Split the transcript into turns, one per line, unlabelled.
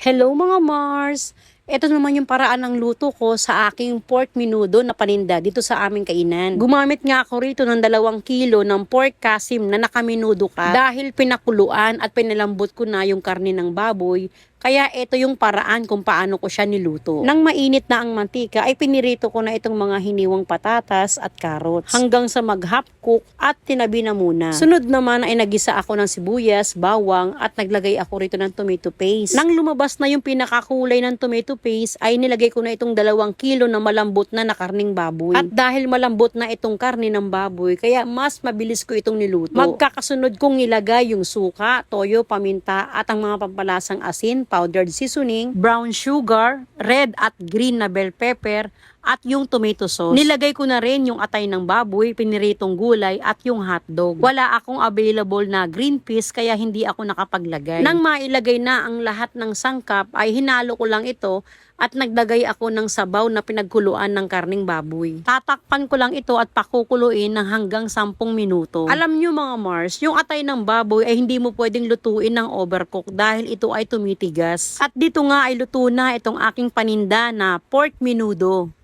Hello mga Mars! Ito naman yung paraan ng luto ko sa aking pork menudo na paninda dito sa aming kainan. Gumamit nga ako rito ng 2 kilo ng pork kasim na nakaminudo ka dahil pinakuluan at pinalambot ko na yung karne ng baboy. Kaya ito yung paraan kung paano ko siya niluto. Nang mainit na ang mantika ay pinirito ko na itong mga hiniwang patatas at carrots hanggang sa mag-half cook at tinabi na muna. Sunod naman ay nagisa ako ng sibuyas, bawang at naglagay ako rito ng tomato paste. Nang lumabas na yung pinakakulay ng tomato paste ay nilagay ko na itong 2 kilo na malambot na karning baboy. At dahil malambot na itong karne ng baboy kaya mas mabilis ko itong niluto. Magkakasunod kong nilagay yung suka, toyo, paminta at ang mga pampalasang asin, powdered seasoning, brown sugar, red at green na bell pepper, at yung tomato sauce. Nilagay ko na rin yung atay ng baboy, piniritong gulay at yung hotdog. Wala akong available na green peas kaya hindi ako nakapaglagay. Nang mailagay na ang lahat ng sangkap ay hinalo ko lang ito at naglagay ako ng sabaw na pinagkuluan ng karning baboy. Tatakpan ko lang ito at pakukuluin ng hanggang 10 minuto. Alam nyo mga Mars, yung atay ng baboy ay hindi mo pwedeng lutuin ng overcook dahil ito ay tumitigas. At dito nga ay luto na itong aking paninda na pork menudo.